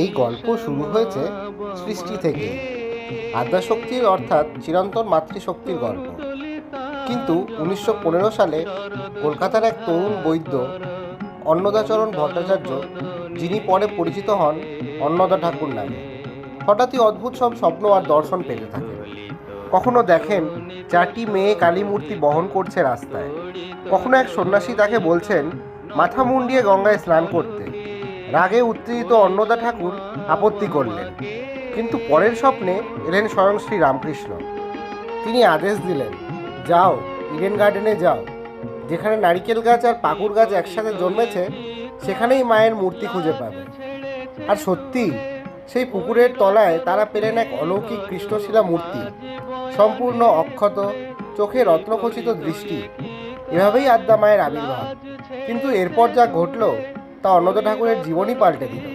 এই গল্প শুরু হয়েছে সৃষ্টি থেকে, আদ্যাশক্তির অর্থাৎ চিরন্তন মাতৃশক্তির গল্প। কিন্তু 1915 সালে কলকাতার এক তরুণ বৈদ্য অন্নদাচরণ ভট্টাচার্য, যিনি পরে পরিচিত হন অন্নদা ঠাকুর নামে, হঠাৎই অদ্ভুত সব স্বপ্ন আর দর্শন পেতে থাকেন। কখনো দেখেন 4টি মেয়ে কালী মূর্তি বহন করছে রাস্তায়, কখনো এক সন্ন্যাসী তাকে বলছেন মাথা মুন্ডিয়ে গঙ্গায় স্নান করতে। রাগে উত্তেজিত অন্নদা ঠাকুর আপত্তি করলেন, কিন্তু পরের স্বপ্নে এলেন স্বয়ং শ্রী রামকৃষ্ণ। তিনি আদেশ দিলেন, যাও ইডেন গার্ডেনে যাও, যেখানে নারিকেল গাছ আর পাকুড় গাছ একসাথে জন্মেছে সেখানেই মায়ের মূর্তি খুঁজে পাবে। আর সত্যি সেই পুকুরের তলায় তারা পেলেন এক অলৌকিক কৃষ্ণশিলা মূর্তি, সম্পূর্ণ অক্ষত, চোখে রত্নখচিত দৃষ্টি। এভাবেই আদ্যা মায়ের আবির্ভাব। কিন্তু এরপর যা ঘটল তা অন্নদা ঠাকুরের জীবনই পাল্টে দিল।